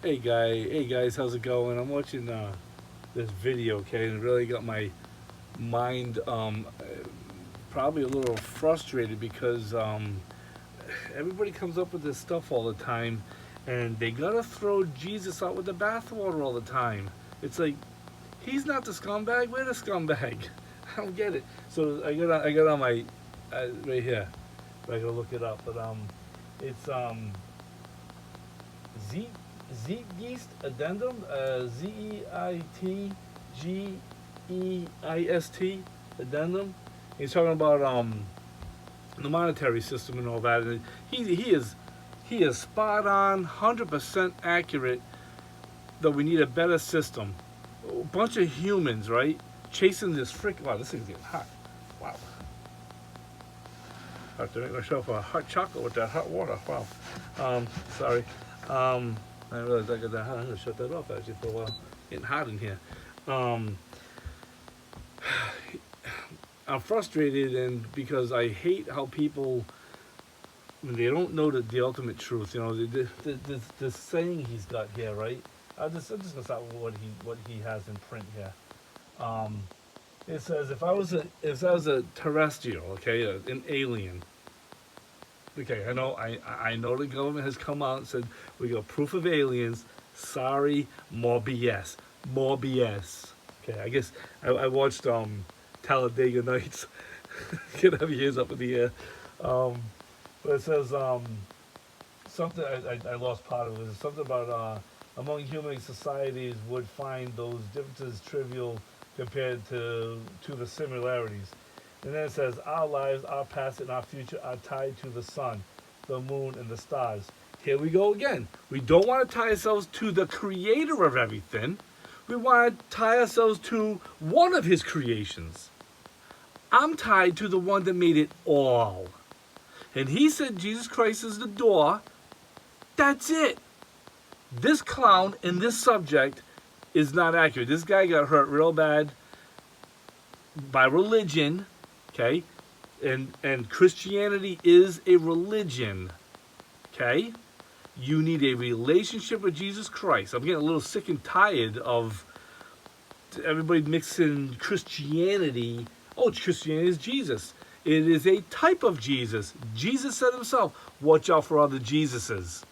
Hey guys, how's it going? I'm watching this video, okay, and it really got my mind probably a little frustrated because everybody comes up with this stuff all the time, and they gotta throw Jesus out with the bathwater all the time. It's like he's not the scumbag. We're the scumbag. I don't get it. So I got on my right here. I gotta look it up, but it's Z Zeitgeist Addendum, Zeitgeist Addendum. He's talking about the monetary system and all that. And he is spot on, 100% accurate that we need a better system. A bunch of humans, right, chasing this frick. Wow, this thing's getting hot. Wow. I have to make myself a hot chocolate with that hot water. Wow. Sorry. Um, I realized I got that hot. I'm gonna shut that off actually for a while. Getting hot in here. Um, I'm frustrated and because I hate how people when they don't know the ultimate truth. You know, this saying he's got here, right? I'm just gonna start with what he has in print here. Um, it says if I was a terrestrial, okay, an alien. Okay, I know the government has come out and said we got proof of aliens. Sorry, more BS, more BS. Okay, I guess I watched Talladega Nights. Get have your ears up in the air. Um, but it says something I lost part of it. It's something about among human societies would find those differences trivial compared to the similarities. And then it says, our lives, our past, and our future are tied to the sun, the moon, and the stars. Here we go again. We don't want to tie ourselves to the creator of everything. We want to tie ourselves to one of his creations. I'm tied to the one that made it all. And he said Jesus Christ is the door. That's it. This clown in this subject is not accurate. This guy got hurt real bad by religion, okay? And Christianity is a religion, okay? You need a relationship with Jesus Christ. I'm getting a little sick and tired of everybody mixing Christianity. Oh, Christianity is Jesus. It is a type of Jesus. Jesus said himself, watch out for other Jesuses.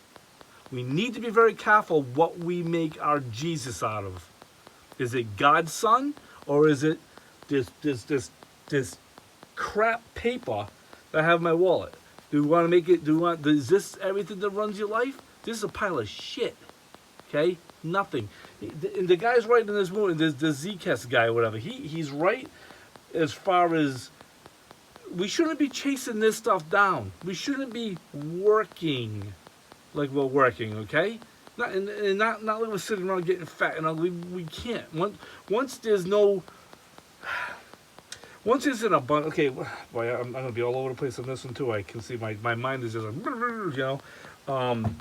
We need to be very careful what we make our Jesus out of. Is it God's son, or is it this crap paper that I have in my wallet? Do we want to make it? Is this everything that runs your life? This is a pile of shit. Okay, nothing. The guy's right in this movie. The Zcast guy, whatever. He's right as far as we shouldn't be chasing this stuff down. We shouldn't be working like we're working. Okay. Not like we're sitting around getting fat and ugly. We can't. Once there's no, once there's an abundance. Okay, boy, I'm gonna be all over the place on this one too. I can see my mind is just like, you know. Um,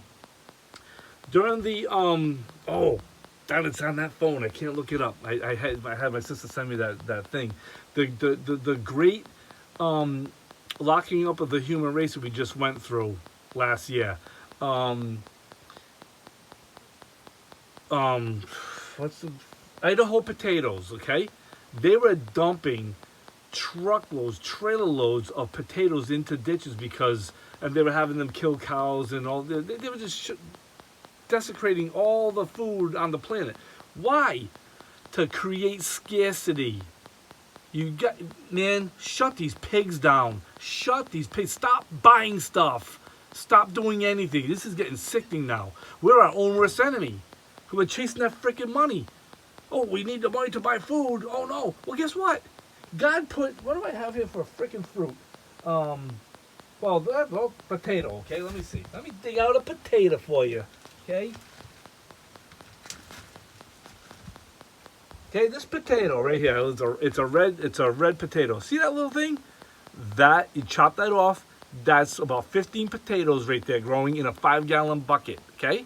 during the oh, damn, it's on that phone. I can't look it up. I had my sister send me that thing. The great locking up of the human race that we just went through last year. Um, um, what's the Idaho potatoes? Okay, they were dumping truckloads, trailer loads of potatoes into ditches because, and they were having them kill cows and all. They were just desecrating all the food on the planet. Why? To create scarcity. You got, man, shut these pigs down. Shut these pigs. Stop buying stuff. Stop doing anything. This is getting sickening now. We're our own worst enemy. We're chasing that freaking money. Oh, we need the money to buy food. Oh no. Well, guess what? God put. What do I have here for a freaking fruit? Well, potato. Okay, let me see. Let me dig out a potato for you. Okay. Okay, this potato right here. It's a red potato. See that little thing? That you chop that off. That's about 15 potatoes right there growing in a 5-gallon bucket. Okay.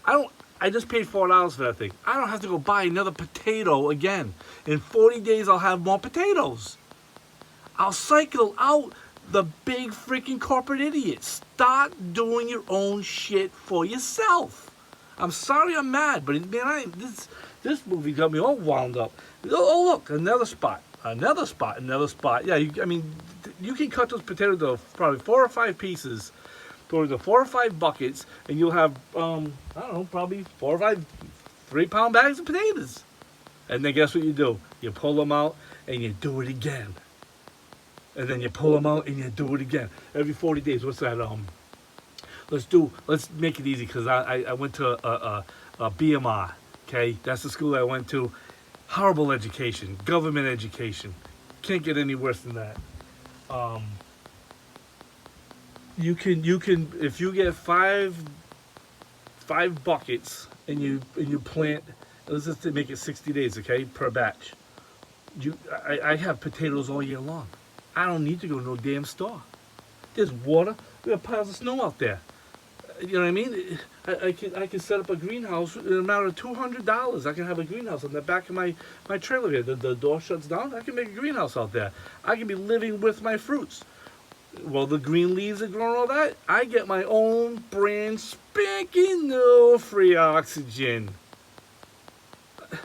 I just paid $4 for that thing. I don't have to go buy another potato again. In 40 days, I'll have more potatoes. I'll cycle out the big freaking corporate idiots. Start doing your own shit for yourself. I'm sorry I'm mad, but man, this movie got me all wound up. Oh, look, another spot. Yeah, I mean, you can cut those potatoes to probably 4 or 5 pieces, go to 4 or 5 buckets, and you'll have, I don't know, probably 4 or 5 3-pound bags of potatoes. And then guess what you do? You pull them out, and you do it again. And then you pull them out, and you do it again. Every 40 days. What's that? Let's make it easy, because I went to a BMR, okay? That's the school I went to. Horrible education, government education. Can't get any worse than that. You can if you get five buckets and you plant, let's just make it 60 days, okay, per batch. I have potatoes all year long. I don't need to go to no damn store. There's water. We have piles of snow out there. You know what I mean? I can set up a greenhouse in a matter of $200. I can have a greenhouse on the back of my trailer here. The door shuts down. I can make a greenhouse out there. I can be living with my fruits. Well, the green leaves are growing, all that. I get my own brand spanking new free oxygen. You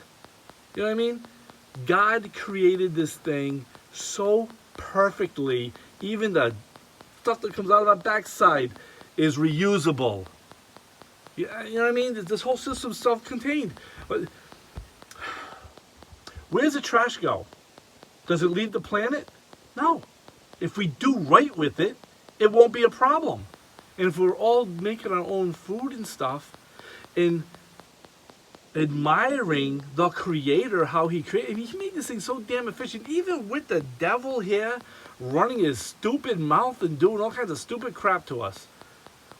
know what I mean? God created this thing so perfectly. Even the stuff that comes out of our backside is reusable. You know what I mean? This whole system's self-contained. But where's the trash go? Does it leave the planet? No. If we do right with it, it won't be a problem. And if we're all making our own food and stuff, and admiring the Creator, how He created, He made this thing so damn efficient, even with the devil here running his stupid mouth and doing all kinds of stupid crap to us.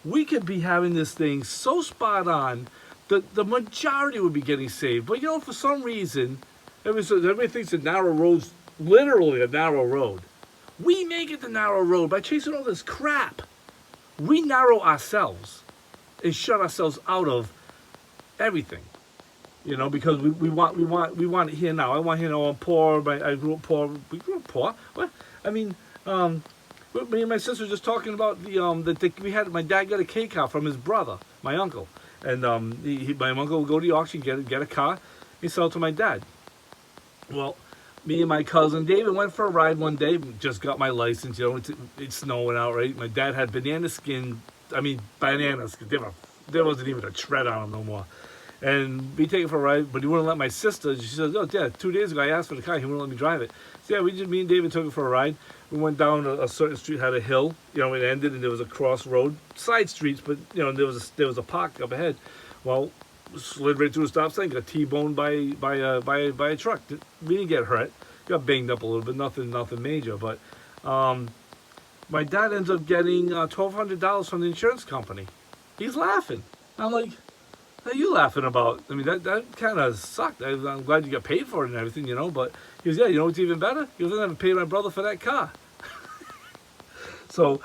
We could be having this thing so spot on that the majority would be getting saved. But you know, for some reason, everybody thinks the narrow road's literally a narrow road. We make it the narrow road by chasing all this crap. We narrow ourselves and shut ourselves out of everything. You know, because we want it here now. I want here now. I'm poor. I grew up poor. We grew up poor. What? I mean, me and my sister were just talking about we had, my dad got a K car from his brother, my uncle, and my uncle would go to the auction, get a car, and sell it to my dad. Well, me and my cousin David went for a ride one day. Just got my license. You know, it's snowing out, right? My dad had banana skin. I mean, bananas. There wasn't even a tread on them no more. And we take it for a ride, but he wouldn't let my sister. She says, "Oh, Dad, 2 days ago I asked for the car. He wouldn't let me drive it." So yeah, me and David took it for a ride. We went down a certain street, had a hill. You know, it ended, and there was a crossroad, side streets, but you know, there was a park up ahead. Well, slid right through the stop sign, got T-boned by a truck. We didn't get hurt. Got banged up a little bit, nothing major. But my dad ends up getting $1,200 from the insurance company. He's laughing. I'm like, what are you laughing about? I mean, that kind of sucked. I'm glad you got paid for it and everything, you know. But he goes, yeah, you know what's even better? He goes, I never paid my brother for that car. So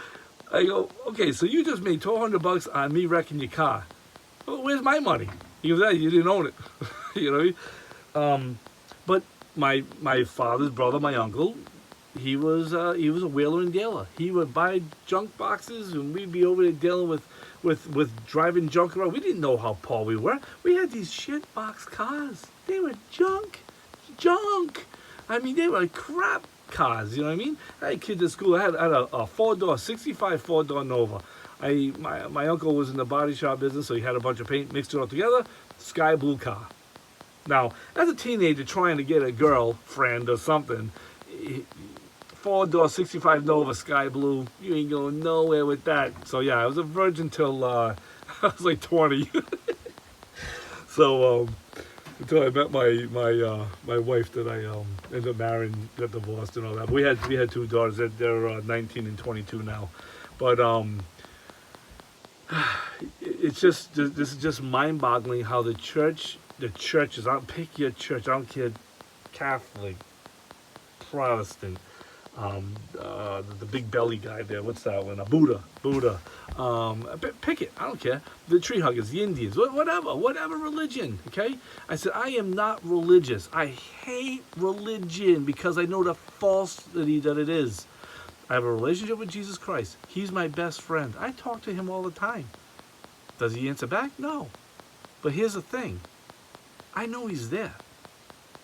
I go, okay, so you just made $1,200 on me wrecking your car. Well, where's my money? He goes, yeah, you didn't own it. You know. But my father's brother, my uncle, he was a wheeler and dealer. He would buy junk boxes, and we'd be over there dealing with driving junk around. We didn't know how poor we were. We had these shit box cars. They were junk. I mean, they were crap cars. You know what I mean? I had kids at school. I had a 4-door, 65 4-door Nova. My uncle was in the body shop business, so he had a bunch of paint, mixed it all together. Sky blue car. Now, as a teenager trying to get a girlfriend or something, 4-door 65 Nova sky blue, you ain't going nowhere with that. So yeah, I was a virgin till I was like 20. So until I met my wife that I ended up marrying, got divorced and all that. But we had 2 daughters. They're 19 and 22 now. But it's just, this is just mind-boggling how the churches, I don't pick your church, I don't care, Catholic, Protestant, the big belly guy there, what's that one? Buddha. Pick it, I don't care. The tree huggers, the Indians, whatever religion, okay? I said, I am not religious. I hate religion because I know the falsity that it is. I have a relationship with Jesus Christ. He's my best friend. I talk to him all the time. Does he answer back? No. But here's the thing. I know he's there.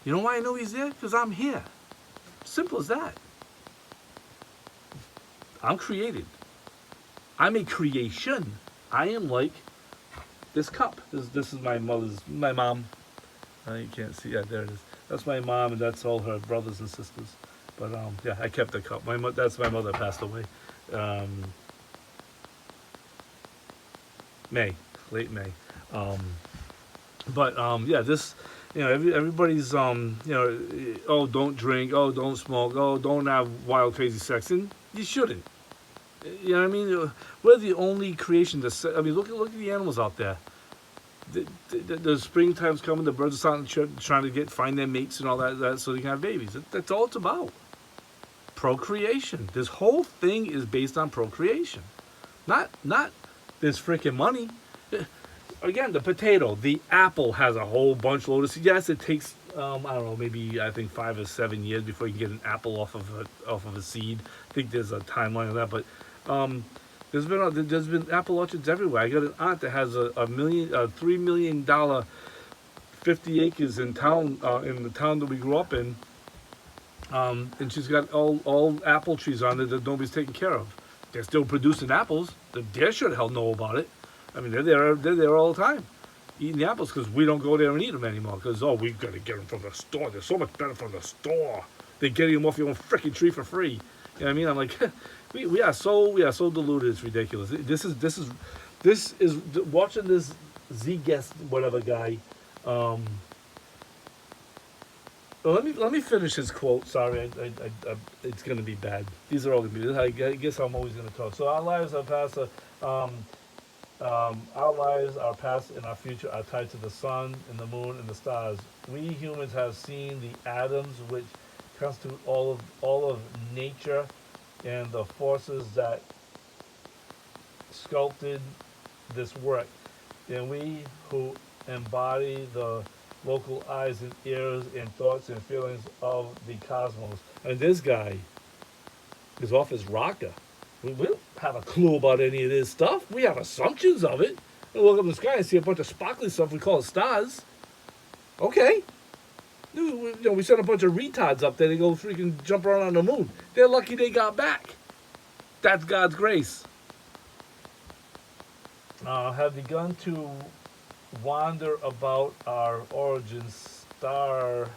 You know why I know he's there? Because I'm here. Simple as that. I'm created. I'm a creation. I am like this cup. This is my mom. You can't see. Yeah, there it is. That's my mom, and that's all her brothers and sisters. But yeah, I kept the cup. That's my mother passed away. Late May. But yeah, this, everybody's oh, don't drink, oh, don't smoke, oh, don't have wild crazy sex, and you shouldn't. You know what I mean? We're the only creation I mean, look at the animals out there. The springtime's coming. The birds are starting to trying to find their mates and all that so they can have babies. That's all it's about. Procreation. This whole thing is based on procreation, not this freaking money. Again, the potato, the apple has a whole bunch load of seeds. Yes, it takes I don't know, maybe I think 5 or 7 years before you can get an apple off of a seed. I think there's a timeline on that, but there's been apple orchards everywhere. I got an aunt that has a $3 million, 50 acres in the town that we grew up in, and she's got all apple trees on it that nobody's taking care of. They're still producing apples. They sure the hell know about it. I mean, they're there all the time, eating the apples because we don't go there and eat them anymore. Because we've got to get them from the store. They're so much better from the store than getting them off your own freaking tree for free. You know what I mean? I'm like, we are so deluded. It's ridiculous. This is watching this Z-Guest whatever guy. Well, let me finish his quote. Sorry, it's going to be bad. These are all going to be. I guess I'm always going to talk. So our lives are past. Our lives, our past, and our future are tied to the sun and the moon and the stars. We humans have seen the atoms which constitute all of nature and the forces that sculpted this work. And we who embody the local eyes and ears and thoughts and feelings of the cosmos. And this guy is off his rocker. We don't have a clue about any of this stuff. We have assumptions of it. We look up in the sky and see a bunch of sparkly stuff we call it stars. Okay. We sent a bunch of retards up there to go freaking jump around on the moon. They're lucky they got back. That's God's grace. Have begun to wander about our origin star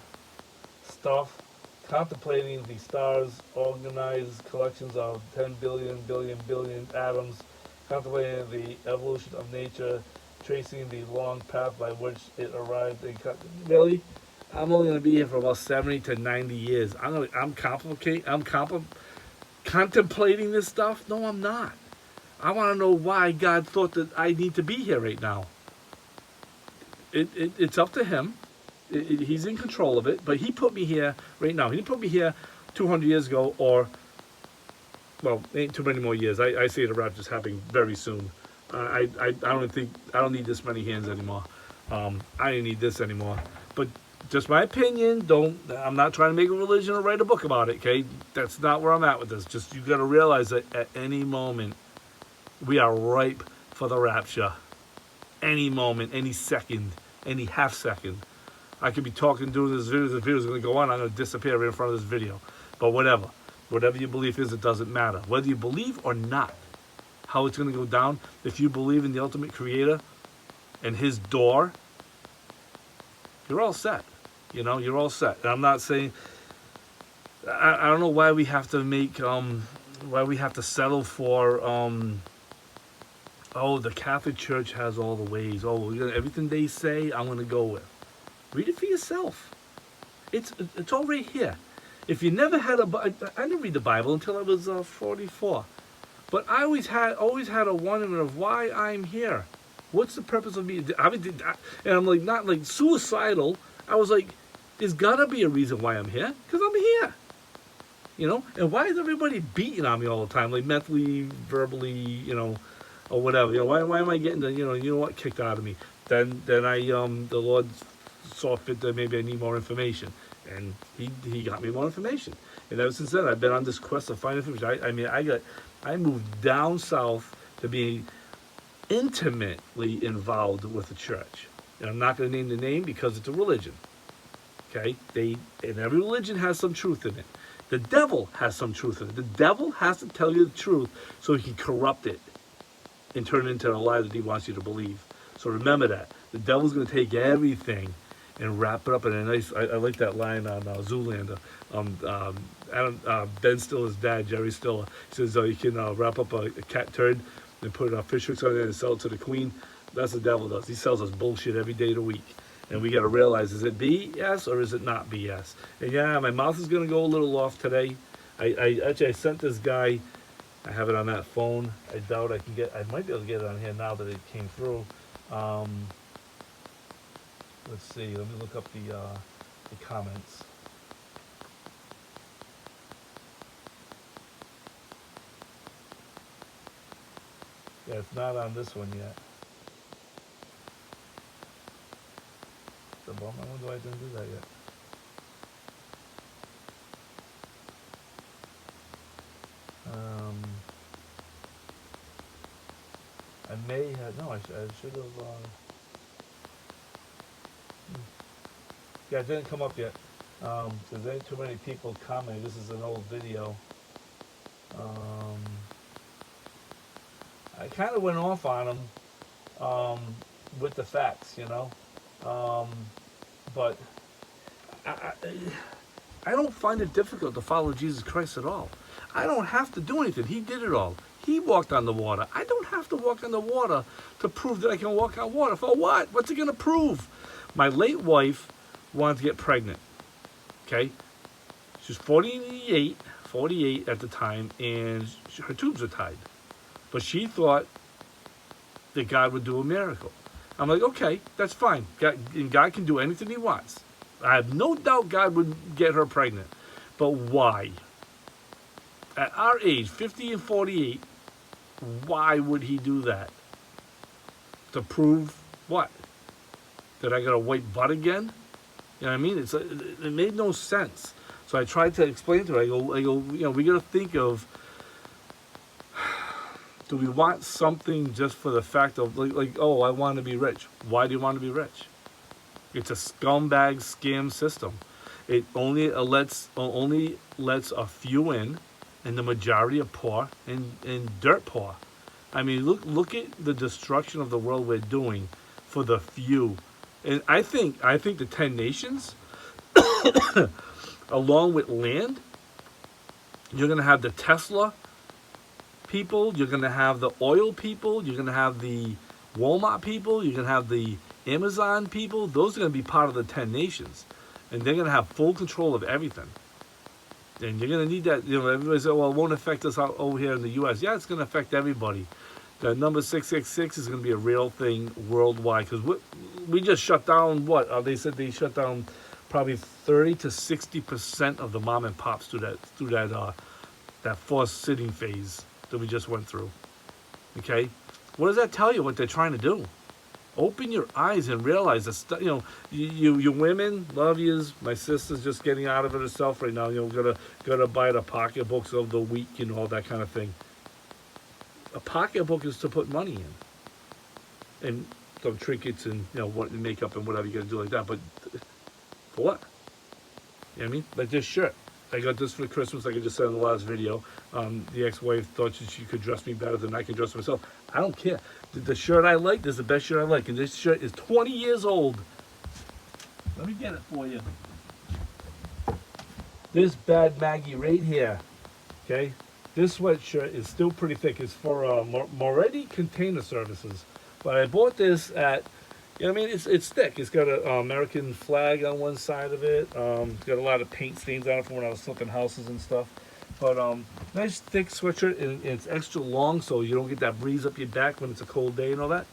stuff, contemplating the stars' organized collections of 10 billion atoms, contemplating the evolution of nature, tracing the long path by which it arrived. Really? I'm only going to be here for about 70 to 90 years. I'm contemplating this stuff? No, I'm not. I want to know why God thought that I need to be here right now. It's up to him. He's in control of it, but he put me here right now. He didn't put me here 200 years ago or, well, ain't too many more years. I see the rapture's happening very soon. I don't need this many hands anymore. I don't need this anymore. But just my opinion. I'm not trying to make a religion or write a book about it, okay? That's not where I'm at with this. Just, you got to realize that at any moment, we are ripe for the rapture. Any moment, any second, any half second. I could be talking, doing this video's going to go on, I'm going to disappear right in front of this video. But whatever your belief is, it doesn't matter. Whether you believe or not, how it's going to go down, if you believe in the ultimate creator and his door, you're all set. You're all set. And I'm not saying, I don't know why we have to make, why we have to settle for, the Catholic Church has all the ways. Everything they say, I'm going to go with. Read it for yourself. It's all right here. If you never had I didn't read the Bible until I was 44. But I always had a wonderment of why I'm here. What's the purpose of me? And I'm like, not like suicidal. I was like, there's got to be a reason why I'm here. Because I'm here. And why is everybody beating on me all the time? Like mentally, verbally, or whatever. Why am I getting kicked out of me? Then the Lord saw fit that maybe I need more information, and he got me more information. And ever since then, I've been on this quest to find information. I moved down south to be intimately involved with the church. And I'm not going to name the name because it's a religion. Okay? And every religion has some truth in it. The devil has some truth in it. The devil has to tell you the truth so he can corrupt it and turn it into a lie that he wants you to believe. So remember that. The devil's going to take everything and wrap it up in a nice, I like that line on Zoolander. Ben Stiller's dad, Jerry Stiller, says you can wrap up a cat turd and put fish hooks on it and sell it to the queen. That's what the devil does. He sells us bullshit every day of the week. And we got to realize, is it BS or is it not BS? And yeah, my mouth is going to go a little off today. I sent this guy, I have it on that phone. I doubt I might be able to get it on here now that it came through. Let's see, let me look up the comments. Yeah, it's not on this one yet. The bummer, I wonder why I didn't do that yet. I may have, no, I should have, yeah, it didn't come up yet. There's ain't too many people commenting. This is an old video. I kind of went off on him with the facts, you know. But I don't find it difficult to follow Jesus Christ at all. I don't have to do anything. He did it all. He walked on the water. I don't have to walk on the water to prove that I can walk on water. For what? What's it going to prove? My late wife wanted to get pregnant. Okay? She was 48 at the time, and her tubes were tied. But she thought that God would do a miracle. I'm like, okay, that's fine. God can do anything he wants. I have no doubt God would get her pregnant. But why? At our age, 50 and 48, why would he do that? To prove what? That I got a white butt again? You know what I mean? It made no sense. So I tried to explain to her. I go, you know, we got to think of, do we want something just for the fact of, like, oh, I want to be rich. Why do you want to be rich? It's a scumbag scam system. It only lets a few in, and the majority are poor and dirt poor. I mean, look at the destruction of the world we're doing for the few. And I think the 10 nations, along with land, you're going to have the Tesla people, you're going to have the oil people, you're going to have the Walmart people, you're going to have the Amazon people. Those are going to be part of the 10 nations. And they're going to have full control of everything. And you're going to need that. You know, everybody says, well, it won't affect us out over here in the U.S. Yeah, it's going to affect everybody. The number 666 is going to be a real thing worldwide. Because we just shut down, what? They said they shut down probably 30 to 60% of the mom and pops through that forced sitting phase that we just went through. Okay? What does that tell you, what they're trying to do? Open your eyes and realize that, you know, you women, love yous. My sister's just getting out of it herself right now. You know, gotta buy the pocketbooks of the week, you know, all that kind of thing. A pocketbook is to put money in, and some trinkets and, you know, what makeup and whatever you're gonna do like that. But for what? You know what I mean? Like this shirt. I got this for Christmas, like I just said in the last video. The ex-wife thought she could dress me better than I can dress myself. I don't care. The shirt I like is the best shirt I like. And this shirt is 20 years old. Let me get it for you. This Bad Maggie right here. Okay? This sweatshirt is still pretty thick. It's for Moretti Container Services. But I bought this at, you know what I mean? It's thick. It's got an American flag on one side of it. It's got a lot of paint stains on it from when I was flipping houses and stuff. But nice thick sweatshirt, and it's extra long so you don't get that breeze up your back when it's a cold day and all that.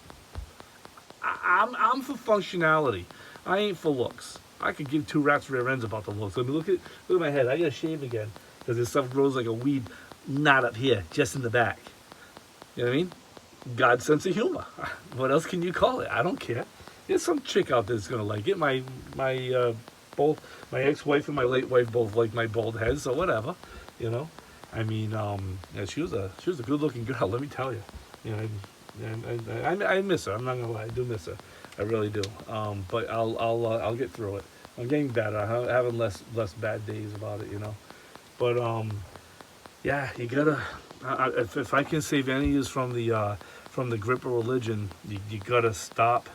I'm for functionality. I ain't for looks. I could give two rats rear ends about the looks. I mean, look at my head. I gotta shave again because this stuff grows like a weed, not up here, just in the back. You know what I mean? God's sense of humor. What else can you call it? I don't care. There's some chick out there that's gonna like it. Both my ex-wife and my late wife both like my bald head, so whatever. You know, I mean, yeah, she was a good-looking girl. Let me tell you. You know, I miss her. I'm not gonna lie, I do miss her. I really do. But I'll get through it. I'm getting better. I'm having less bad days about it, you know. But yeah, you gotta. If I can save any of you from the grip of religion, you gotta stop.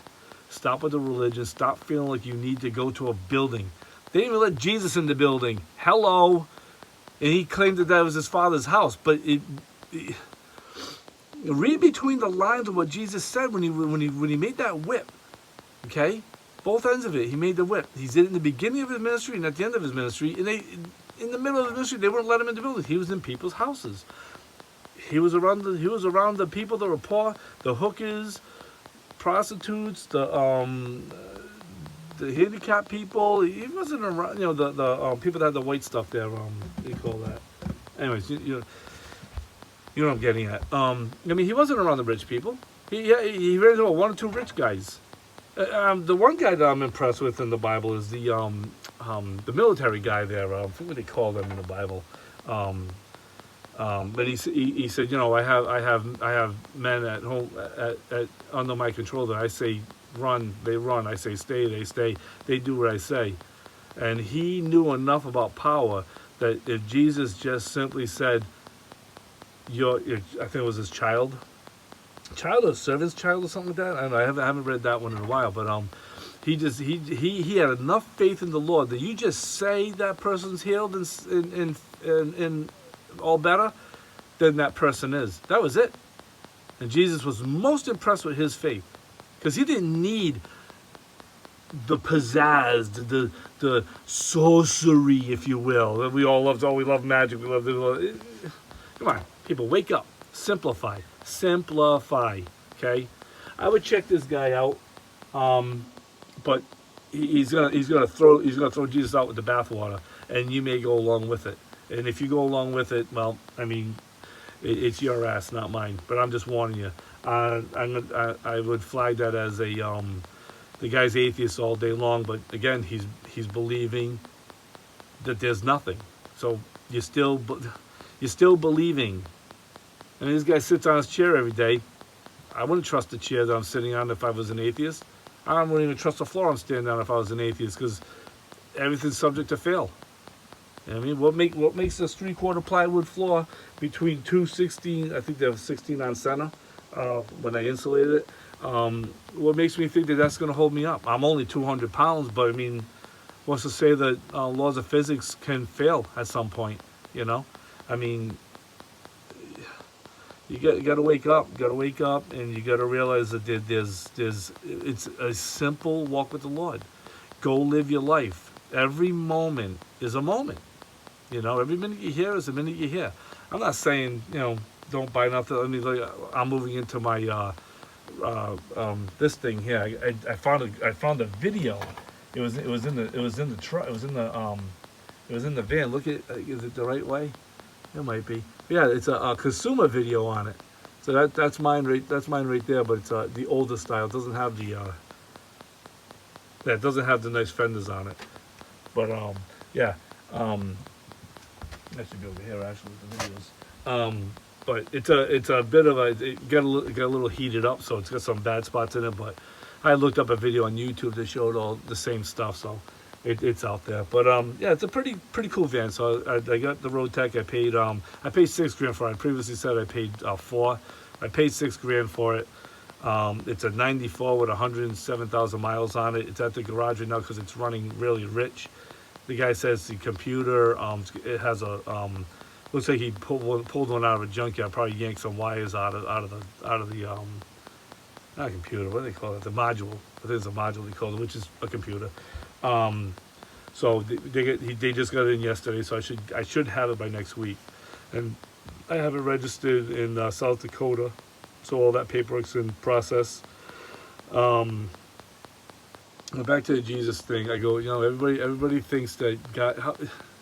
Stop with the religion. Stop feeling like you need to go to a building. They didn't even let Jesus in the building. Hello, and he claimed that was his father's house. But read between the lines of what Jesus said when he made that whip. Okay, both ends of it. He made the whip. He did it in the beginning of his ministry and at the end of his ministry. And in the middle of his ministry, they wouldn't let him in the building. He was in people's houses. He was around the people that were poor, the hookers, prostitutes, the handicapped people. He wasn't around, the people that had the white stuff there. What do you call that? Anyways, you know what I'm getting at. I mean, he wasn't around the rich people. He ran into one or two rich guys. The one guy that I'm impressed with in the Bible is the military guy there. I forget what they call them in the Bible. But he said, I have men at home at under my control that I say run, they run. I say stay, they stay. They do what I say. And he knew enough about power that if Jesus just simply said, I think it was his child or servant's child or something like that. I don't know. I haven't read that one in a while, but he had enough faith in the Lord that you just say that person's healed and all better than that person is. That was it. And Jesus was most impressed with his faith because he didn't need the pizzazz, the sorcery, if you will. We all love. Oh, we love magic. We love. Come on, people, wake up. Simplify. Okay, I would check this guy out, but he's gonna throw Jesus out with the bathwater, and you may go along with it. And if you go along with it, well, I mean, it's your ass, not mine. But I'm just warning you. I would flag that as the guy's atheist all day long. But again, he's believing that there's nothing. So you're still believing. I mean, this guy sits on his chair every day. I wouldn't trust the chair that I'm sitting on if I was an atheist. I wouldn't even trust the floor I'm standing on if I was an atheist, because everything's subject to fail. You know what I mean, what makes this 3/4 plywood floor between 216? I think they have 16 on center when I insulated it. What makes me think that that's going to hold me up? I'm only 200 pounds, but I mean, what's to say that laws of physics can fail at some point? You know, I mean. You got to wake up. You got to wake up, and you got to realize that it's a simple walk with the Lord. Go live your life. Every moment is a moment. Every minute you hear is a minute you hear. I'm not saying don't buy nothing. I mean, like, I'm moving into my this thing here. I found a video. It was in the truck. It was in the van. Look at is it the right way? It might be. Yeah, it's a consumer video on it. So that's mine right there. But it's the older style. It doesn't have the nice fenders on it. But yeah, that should be over here actually with the videos. But it's a bit of it got a little heated up, so it's got some bad spots in it. But I looked up a video on YouTube that showed all the same stuff, so. It's out there, but yeah, it's a pretty cool van. So I got the Road Tech. I paid $6,000 for it. I previously said I paid $4,000. I paid $6,000 for it. It's a '94 with 107,000 miles on it. It's at the garage right now because it's running really rich. The guy says the computer it has a looks like he pulled one out of a junkyard. Probably yanked some wires out of the not computer. What do they call it? The module. I think it's a module they call it, which is a computer. So they just got it in yesterday, so I should have it by next week, and I have it registered in South Dakota, so all that paperwork's in process. Back to the Jesus thing, I go, everybody thinks that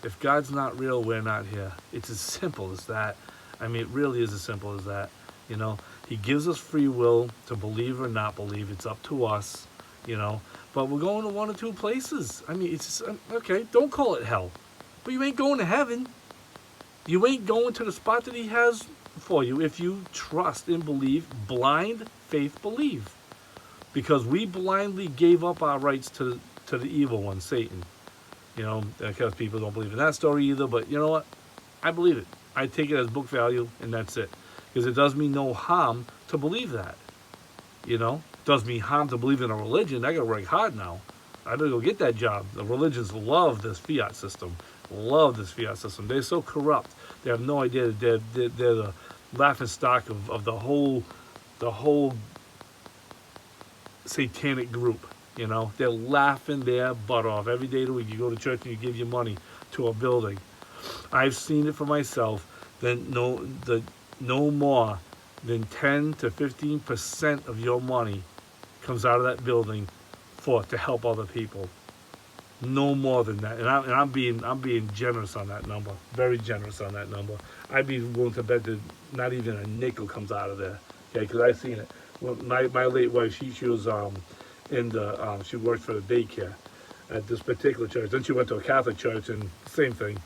if God's not real, we're not here. It's as simple as that. I mean, it really is as simple as that. He gives us free will to believe or not believe. It's up to us. But we're going to one or two places. I mean, it's just, okay, don't call it hell. But you ain't going to heaven. You ain't going to the spot that he has for you if you trust and believe, blind faith believe. because we blindly gave up our rights to the evil one, Satan. You know, because people don't believe in that story either. But you know what? I believe it. I take it as book value, and that's it. Because it does me no harm to believe that. You know, does me harm to believe in a religion. I got to work hard now. I got to go get that job. The religions love this fiat system. Love this fiat system. They're so corrupt. They have no idea that they're the laughing stock of the whole satanic group. You know, they're laughing their butt off every day of the week. You go to church and you give your money to a building. I've seen it for myself. Then no more than 10 to 15% of your money comes out of that building to help other people. No more than that. And I'm being generous on that number. Very generous on that number. I'd be willing to bet that not even a nickel comes out of there. Okay, because I've seen it. Well, my late wife, she was she worked for the daycare at this particular church. Then she went to a Catholic church, and same thing.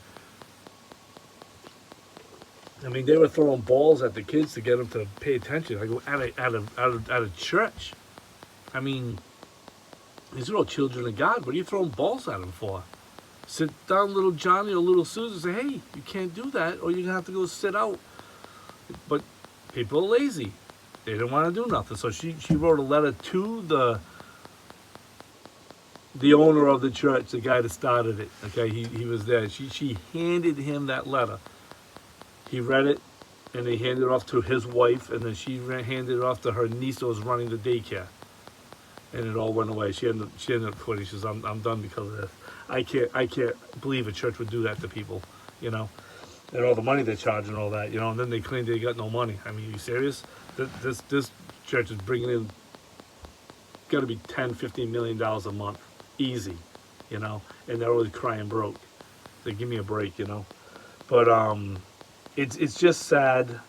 I mean, they were throwing balls at the kids to get them to pay attention. I go, at a church. I mean, these are all children of God. What are you throwing balls at them for? Sit down, little Johnny or little Susan, and say, hey, you can't do that, or you're going to have to go sit out. But people are lazy. They didn't want to do nothing. So she wrote a letter to the owner of the church, the guy that started it. Okay, he was there. She handed him that letter. He read it, and they handed it off to his wife, and then she handed it off to her niece that was running the daycare. And it all went away. She ended up quitting. She says, I'm done because of this. I can't believe a church would do that to people, you know, and all the money they're charging, all that, you know, and then they claim they got no money. I mean, are you serious? This church is bringing in, got to be $10-15 million a month, easy, you know, and they're always crying broke. So give me a break, you know. But it's just sad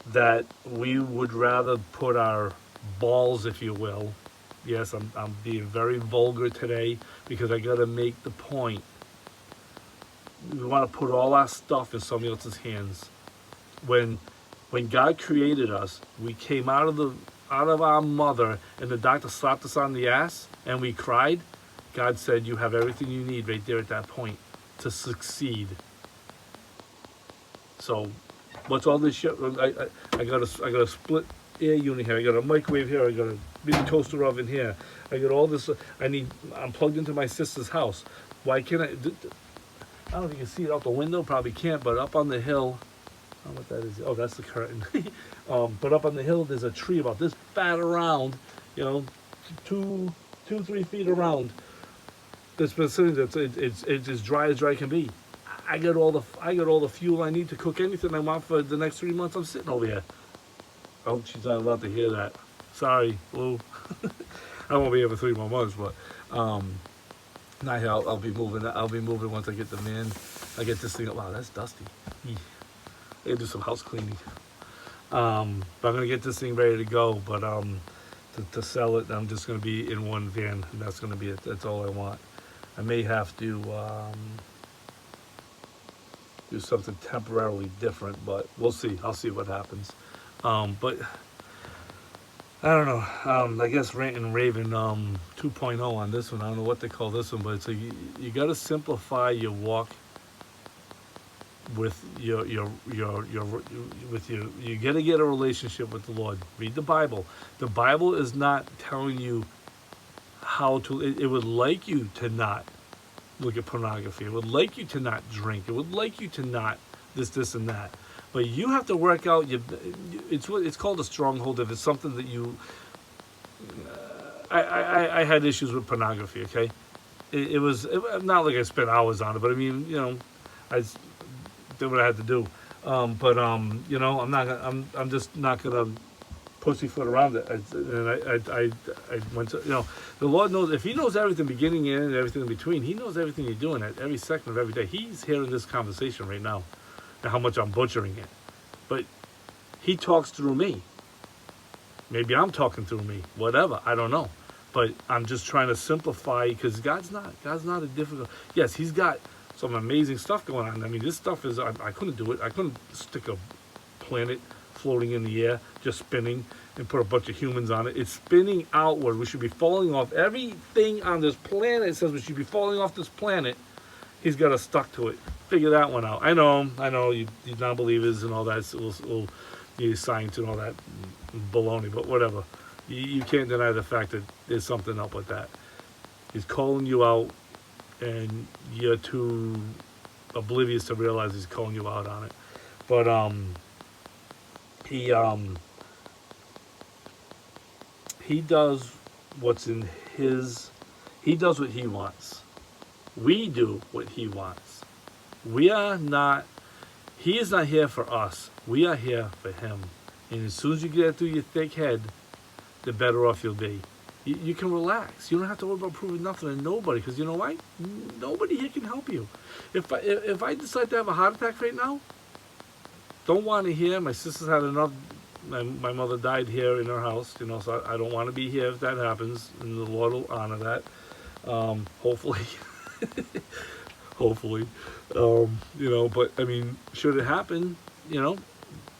that we would rather put our balls, if you will. Yes, I'm being very vulgar today because I got to make the point. We want to put all our stuff in somebody else's hands. When God created us, we came out of our mother, and the doctor slapped us on the ass, and we cried. God said, "You have everything you need right there at that point to succeed." So, what's all this shit? I got a split air unit here. I got a microwave here. I got a mini toaster oven here. I got all this. I'm plugged into my sister's house. Why can't I don't know if you can see it out the window. Probably can't. But up on the hill, I don't know what that is. Oh, that's the curtain. But up on the hill, there's a tree about this fat around. You know, 3 feet around. That's been sitting there. It's as dry can be. I got all the fuel I need to cook anything I want for the next 3 months. I'm sitting over here. Oh, she's not allowed to hear that. Sorry, Lou. I won't be here for 3 more months, but not here. I'll be moving. I'll be moving once I get them in. I get this thing up. Wow, that's dusty. I gotta do some house cleaning. But I'm gonna get this thing ready to go. But to sell it, I'm just gonna be in one van, and that's gonna be it. That's all I want. I may have to do something temporarily different, but we'll see. I'll see what happens. But I don't know. I guess Rant and Raven 2.0 on this one. I don't know what they call this one, but it's you got to simplify your walk with your you got to get a relationship with the Lord. Read the Bible. The Bible is not telling you how to. It would like you to not look at pornography. It would like you to not drink. It would like you to not this, and that. But you have to work out. It's called a stronghold. If it's something that you, I had issues with pornography. Okay, it was not like I spent hours on it, but I mean, you know, I did what I had to do. You know, I'm just not gonna pussyfoot around it. I went to, you know, the Lord knows. If He knows everything beginning and everything in between, He knows everything you're doing at every second of every day. He's hearing this conversation right now. And how much I'm butchering it, but He talks through me. Maybe I'm talking through me, whatever, I don't know, but I'm just trying to simplify, because God's not a difficult. Yes, He's got some amazing stuff going on. I mean, this stuff is, I couldn't do it. I couldn't stick a planet floating in the air just spinning and put a bunch of humans on it. It's spinning outward. We should be falling off. Everything on this planet says we should be falling off this planet. He's got us stuck to it. Figure that one out. I know, you non-believers and all that, you science and all that baloney, but whatever. You can't deny the fact that there's something up with that. He's calling you out, and you're too oblivious to realize he's calling you out on it. But he does what's in his. He does what he wants. We do what he wants. We are not. He is not here for us. We are here for him. And as soon as you get it through your thick head, the better off you'll be. You can relax. You don't have to worry about proving nothing to nobody, because you know why? Nobody here can help you. If I decide to have a heart attack right now, don't want to hear. My sister's had enough. My mother died here in her house, so I don't want to be here if that happens, and the Lord will honor that. Hopefully. Hopefully. But I mean, should it happen,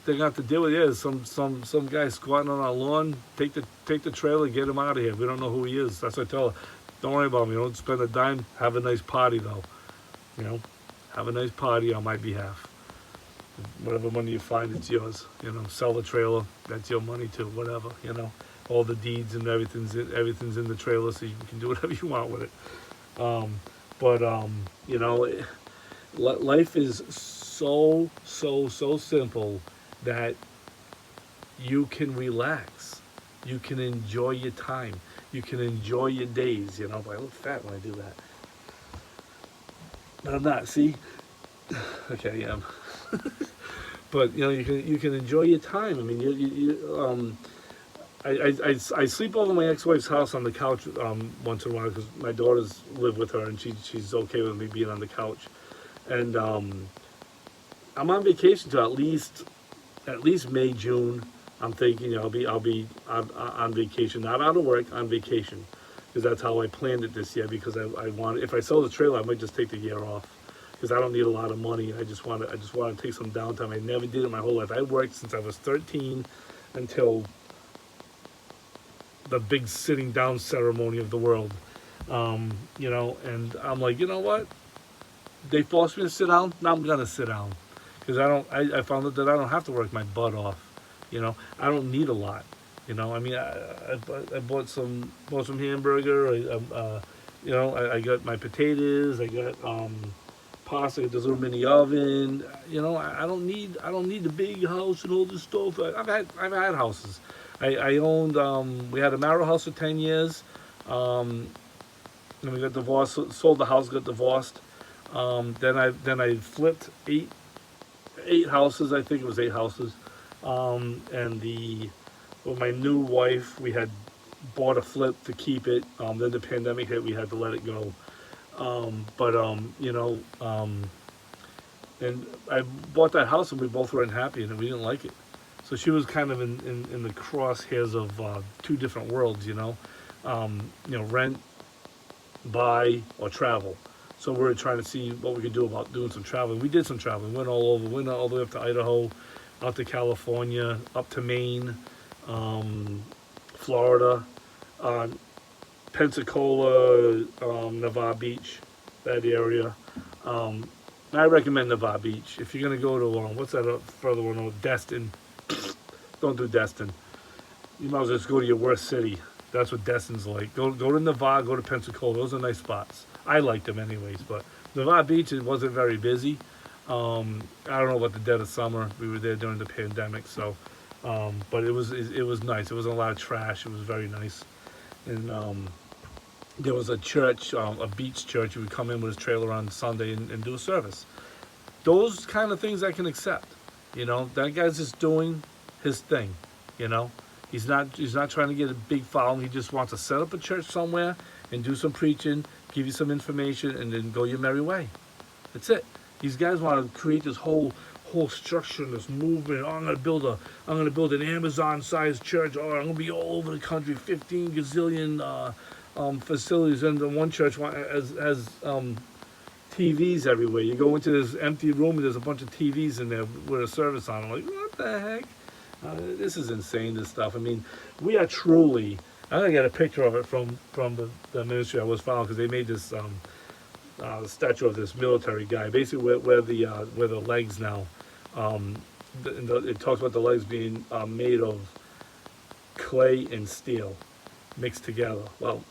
they're gonna have to deal with it. Some guy squatting on our lawn. Take the trailer, get him out of here. We don't know who he is. That's what I tell her. Don't worry about me. Don't spend a dime. Have a nice party though. Have a nice party on my behalf. Whatever money you find, it's yours. Sell the trailer. That's your money too. Whatever. All the deeds and everything's in the trailer, so you can do whatever you want with it. Life is so simple that you can relax. You can enjoy your time. You can enjoy your days. But I look fat when I do that. But I'm not. See? Okay, yeah. But you can enjoy your time. I mean, I sleep over my ex-wife's house on the couch once in a while, because my daughters live with her, and she's okay with me being on the couch. And I'm on vacation till at least May, June. I'm thinking I'll be on vacation, not out of work, on vacation, because that's how I planned it this year. Because I want, if I sell the trailer, I might just take the year off, because I don't need a lot of money. I just want to take some downtime. I never did it my whole life. I worked since I was 13 until the big sitting down ceremony of the world, and I'm like, you know what? They forced me to sit down. Now I'm gonna sit down, because I found out that I don't have to work my butt off. I don't need a lot. I mean, I bought some hamburger. I got my potatoes. I got pasta. I got this little mini oven. I don't need the big house and all this stuff. I've had houses. I owned. We had a marital house for 10 years. Then we got divorced. Sold the house. Got divorced. Then I flipped eight houses. I think it was 8 houses. With my new wife, we had bought a flip to keep it. Then the pandemic hit. We had to let it go. And I bought that house, and we both were unhappy, and we didn't like it. So she was kind of in the crosshairs of 2 different worlds, rent, buy, or travel. So we were trying to see what we could do about doing some traveling. We did some traveling. Went all over. Went all the way up to Idaho, out to California, up to Maine, Florida, Pensacola, Navarre Beach, that area. I recommend Navarre Beach. If you're going to go to, what's that further one? Destin. Don't do Destin. You might as well just go to your worst city. That's what Destin's like. Go to Navarre, go to Pensacola. Those are nice spots. I liked them anyways, but Navarre Beach, it wasn't very busy. I don't know about the dead of summer. We were there during the pandemic, so, but it was nice. It wasn't a lot of trash. It was very nice. And there was a church, a beach church. You would come in with his trailer on Sunday and do a service. Those kind of things I can accept. That guy's just doing his thing. He's not trying to get a big following. He just wants to set up a church somewhere and do some preaching, give you some information, and then go your merry way. That's it. These guys want to create this whole structure and this movement. I'm gonna build an Amazon-sized church. I'm gonna be all over the country. 15 gazillion facilities, and the one church has TVs everywhere. You go into this empty room and there's a bunch of TVs in there with a service on. I'm like, what the heck? This is insane, this stuff. I mean, we are truly, I'm going to get a picture of it from the ministry I was following, because they made this statue of this military guy, basically where the legs now, um, it talks about the legs being made of clay and steel mixed together. Well,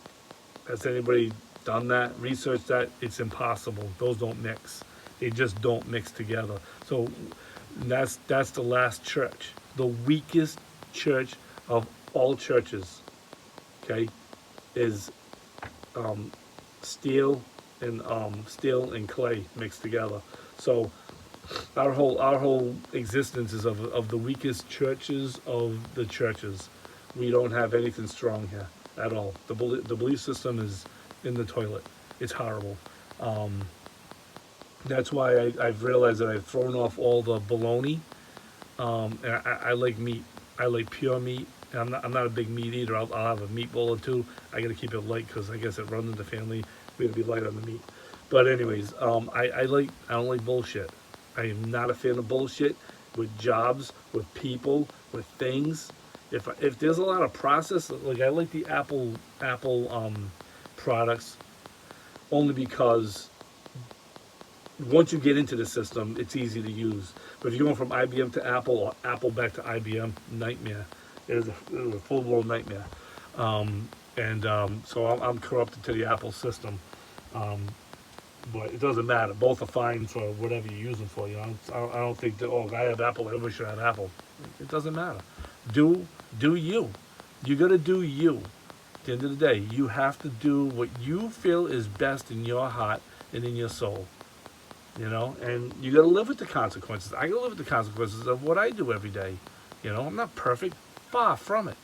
has anybody done that, researched that? It's impossible. Those don't mix. They just don't mix together. So that's the last church, the weakest church of all churches. Okay, is um, steel steel and clay mixed together. So our whole existence is of the weakest churches of the churches. We don't have anything strong here at all. The belief system is in the toilet. It's horrible. Um, that's why I've realized that I've thrown off all the baloney. And I like meat. I like pure meat. And I'm not a big meat eater. I'll have a meatball or two. I got to keep it light because I guess it runs in the family. We got to be light on the meat. But anyways, I don't like bullshit. I am not a fan of bullshit with jobs, with people, with things. If there's a lot of process, like I like the Apple products only because once you get into the system, it's easy to use. But if you're going from IBM to Apple or Apple back to IBM, nightmare. It is a full-blown nightmare. So I'm corrupted to the Apple system. Um, but it doesn't matter. Both are fine for whatever you use them for. You know, I don't think that, oh, if I have Apple, everybody should have Apple. It doesn't matter. Do you. You got to do you. At the end of the day, you have to do what you feel is best in your heart and in your soul. You know, and you got to live with the consequences. I got to live with the consequences of what I do every day. You know, I'm not perfect, far from it.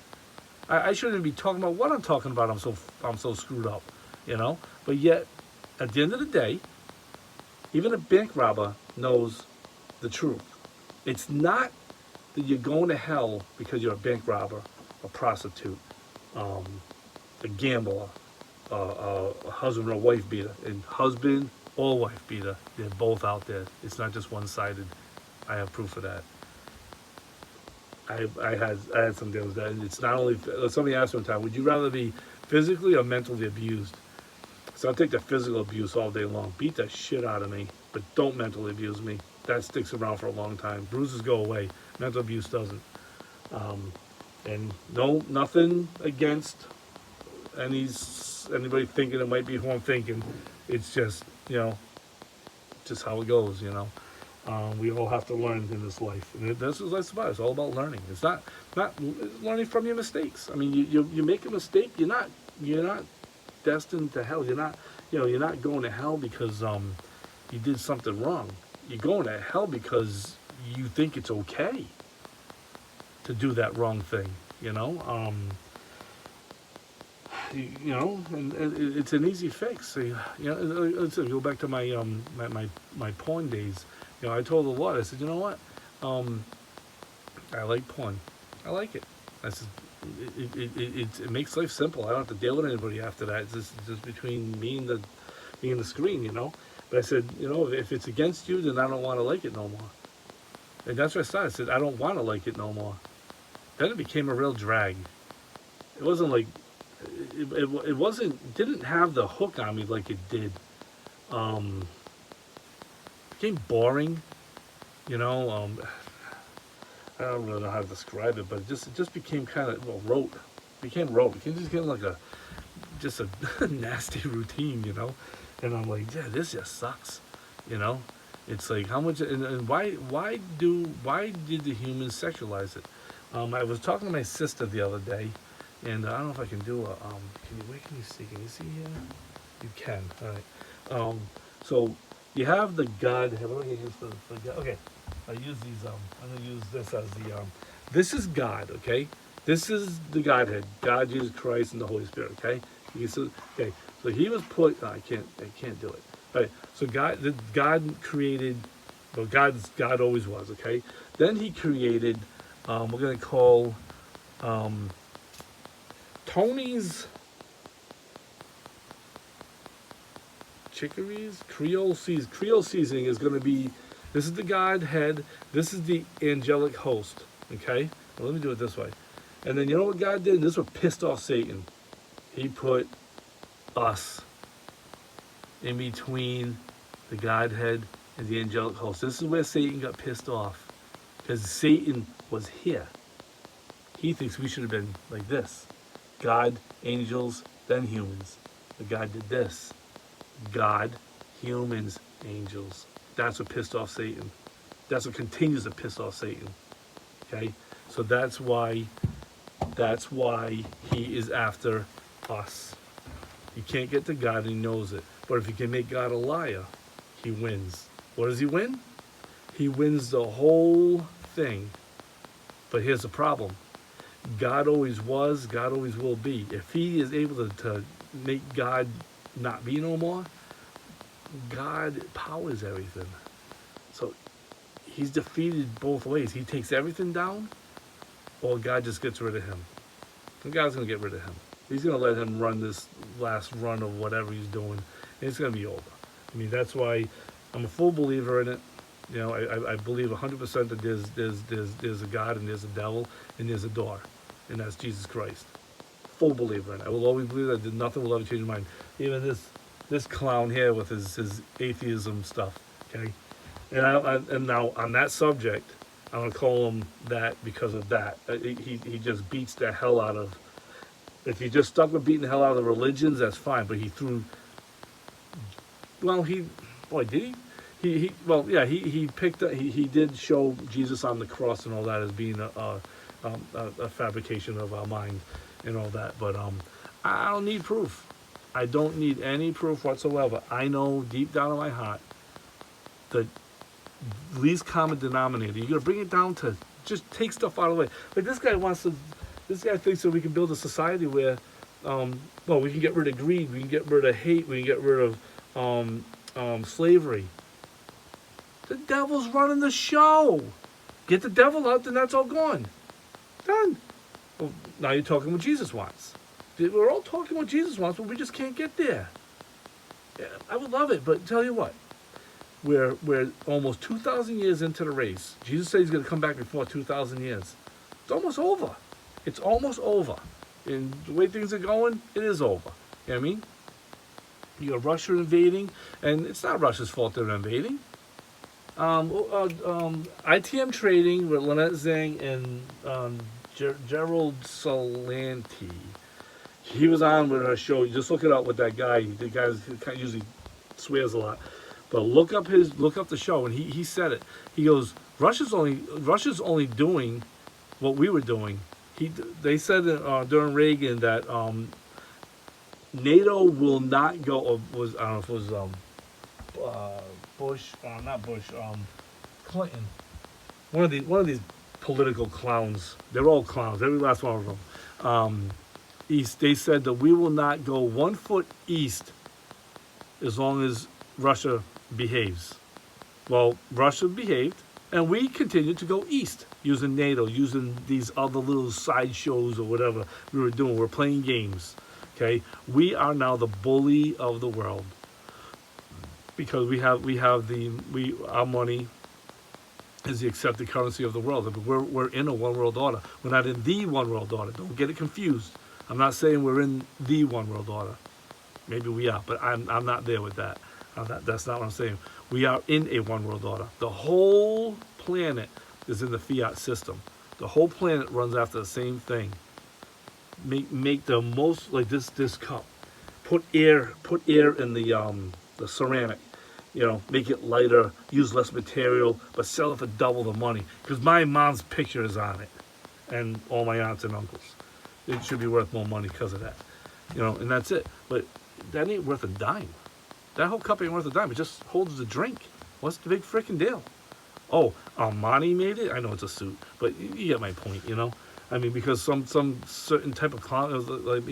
I shouldn't be talking about what I'm talking about. I'm so screwed up. You know, but yet, at the end of the day, even a bank robber knows the truth. It's not that you're going to hell because you're a bank robber, a prostitute, um, a gambler, a husband or wife beater, and husband or wife beater. They're both out there. It's not just one-sided. I have proof of that. I had some deals that it's not only. Somebody asked one time, would you rather be physically or mentally abused? So I'll take the physical abuse all day long. Beat the shit out of me, but don't mentally abuse me. That sticks around for a long time. Bruises go away. Mental abuse doesn't. And no, nothing against anybody thinking it might be who I'm thinking. It's just, just how it goes, We all have to learn in this life. And this is what it's about. It's all about learning. It's not learning from your mistakes. I mean, you make a mistake, you're not destined to hell. You're not going to hell because you did something wrong. You're going to hell because you think it's okay to do that wrong thing. And it's an easy fix. So, let's go back to my porn days. I told the Lord, I said, you know what? I like porn. I like it. I said, it makes life simple. I don't have to deal with anybody after that. It's just between me and the screen, But I said, if it's against you, then I don't want to like it no more. And that's what I started. I said, I don't want to like it no more. Then it became a real drag. It wasn't like, it didn't have the hook on me like it did. Became boring, I don't really know how to describe it, but it just became kind of rote. Became rote. It just became like a nasty routine, And I'm like, yeah, this just sucks, It's like how much and why did the humans sexualize it? I was talking to my sister the other day, and I don't know if I can do a where can you see? Can you see here? You can. All right. So you have the God. What do I use for God? Okay. I use these. I'm gonna use this as the. This is God. Okay. This is the Godhead. God, Jesus Christ, and the Holy Spirit. Okay. Okay. So he was put. I can't do it. All right. So God created. Well, God always was. Okay. Then he created. We're gonna call. Tony's chicories, Creole seasoning is going to be, this is the Godhead, this is the angelic host, okay? Well, let me do it this way. And then you know what God did? This what pissed off Satan. He put us in between the Godhead and the angelic host. This is where Satan got pissed off. Because Satan was here. He thinks we should have been like this. God, angels, then humans. But God did this. God, humans, angels. That's what pissed off Satan. That's what continues to piss off Satan. Okay? So that's why he is after us. You can't get to God and he knows it. But if you can make God a liar, he wins. What does he win? He wins the whole thing. But here's the problem. God always was, God always will be. If he is able to make God not be no more, God powers everything. So he's defeated both ways. He takes everything down, or God just gets rid of him. And God's going to get rid of him. He's going to let him run this last run of whatever he's doing, and it's going to be over. I mean, that's why I'm a full believer in it. You know, I believe 100% that there's a God and there's a devil and there's a door, and that's Jesus Christ. Full believer in it. I will always believe that nothing will ever change my mind. Even this clown here with his atheism stuff. Okay, and now on that subject, I'm gonna call him that because of that. He just beats the hell out of. If he just stuck with beating the hell out of the religions, that's fine. But he threw. Well, did he? He picked. He did show Jesus on the cross and all that as being a fabrication of our mind and all that. But I don't need proof. I don't need any proof whatsoever. I know deep down in my heart the least common denominator. You're gonna bring it down to just take stuff out of the way. Like this guy thinks that we can build a society where, we can get rid of greed, we can get rid of hate, we can get rid of slavery. The devil's running the show. Get the devil out, then that's all gone. Done. Well, now you're talking what Jesus wants. We're all talking what Jesus wants, but we just can't get there. Yeah, I would love it, but tell you what. We're almost 2,000 years into the race. Jesus said he's going to come back before 2,000 years. It's almost over. It's almost over. And the way things are going, it is over. You know what I mean? You got Russia invading, and it's not Russia's fault they're invading. ITM Trading with Lynette Zhang and Gerald Salanti. He was on with our show. Just look it up with that guy. The guy usually swears a lot. But look up the show, and he said it. He goes, Russia's only doing what we were doing. They said during Reagan that NATO will not go. Or was I don't know if it was Bush, not Bush, Clinton. One of these political clowns. They're all clowns. Every last one of them. They said that we will not go 1 foot east as long as Russia behaves. Well, Russia behaved, and we continued to go east using NATO, using these other little sideshows or whatever we were doing. We're playing games. Okay, we are now the bully of the world because our money is the accepted currency of the world. I mean, we're in a one world order. We're not in the one world order. Don't get it confused. I'm not saying we're in the one world order. Maybe we are, but I'm not there with that. That's not what I'm saying. We are in a one world order. The whole planet is in the fiat system. The whole planet runs after the same thing. Make the most, like this cup. Put air in the ceramic. You know, make it lighter, use less material, but sell it for double the money. Because my mom's picture is on it, and all my aunts and uncles. It should be worth more money because of that. You know, and that's it. But that ain't worth a dime. That whole cup ain't worth a dime. It just holds the drink. What's the big freaking deal? Oh, Armani made it? I know it's a suit, but you get my point, you know? I mean, because some certain type of clown, like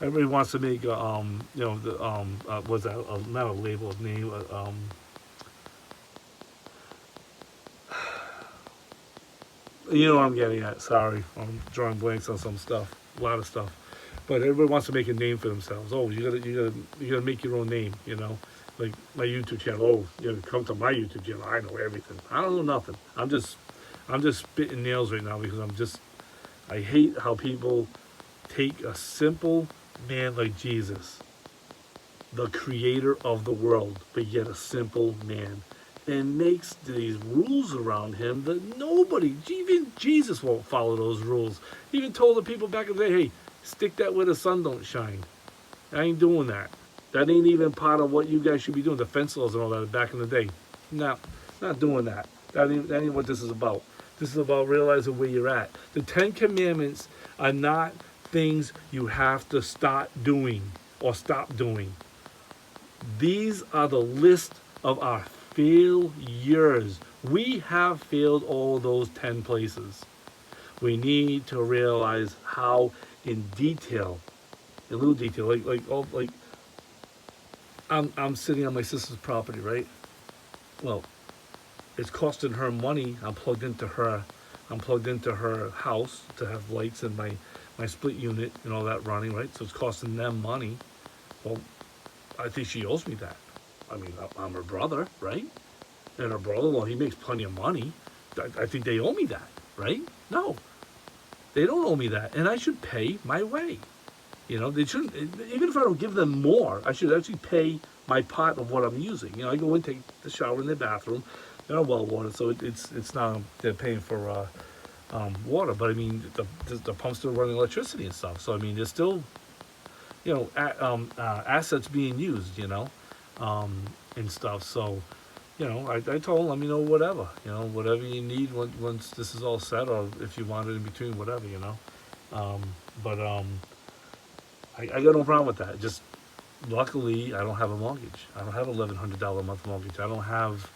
everybody wants to make, what's that? Not a label, a name. You know what I'm getting at. Sorry, I'm drawing blanks on some stuff, a lot of stuff. But everybody wants to make a name for themselves. Oh, you gotta make your own name. You know, like my YouTube channel. Oh, you gotta come to my YouTube channel. I know everything. I don't know nothing. I'm I'm just spitting nails right now because I hate how people take a simple man like Jesus, the creator of the world, but yet a simple man, and makes these rules around him that nobody, even Jesus won't follow those rules. He even told the people back in the day, hey, stick that where the sun don't shine. I ain't doing that. That ain't even part of what you guys should be doing, the fence laws and all that back in the day. No, not doing that. That ain't what this is about. This is about realizing where you're at. The Ten Commandments are not things you have to start doing or stop doing. These are the list of our failures. We have failed all those 10 places. We need to realize how in detail, in little detail, like I'm sitting on my sister's property, right? Well, it's costing her money. I'm plugged into her house to have lights in my split unit and all that running, right? So it's costing them money. Well, I think she owes me that. I mean, I'm her brother, right? And her brother-in-law, he makes plenty of money. I think they owe me that, right? No, they don't owe me that, and I should pay my way. You know, they shouldn't. Even if I don't give them more, I should actually pay my part of what I'm using. You know, I go and take the shower in their bathroom. They're well watered, so it's not they're paying for water. But I mean, the pumps still running electricity and stuff. So I mean, there's still assets being used. And stuff. So I told them, let me know whatever you need once this is all set, or if you want it in between, whatever. But I got no problem with that. Just luckily, I don't have a mortgage. I don't have $1,100 a month mortgage. I don't have.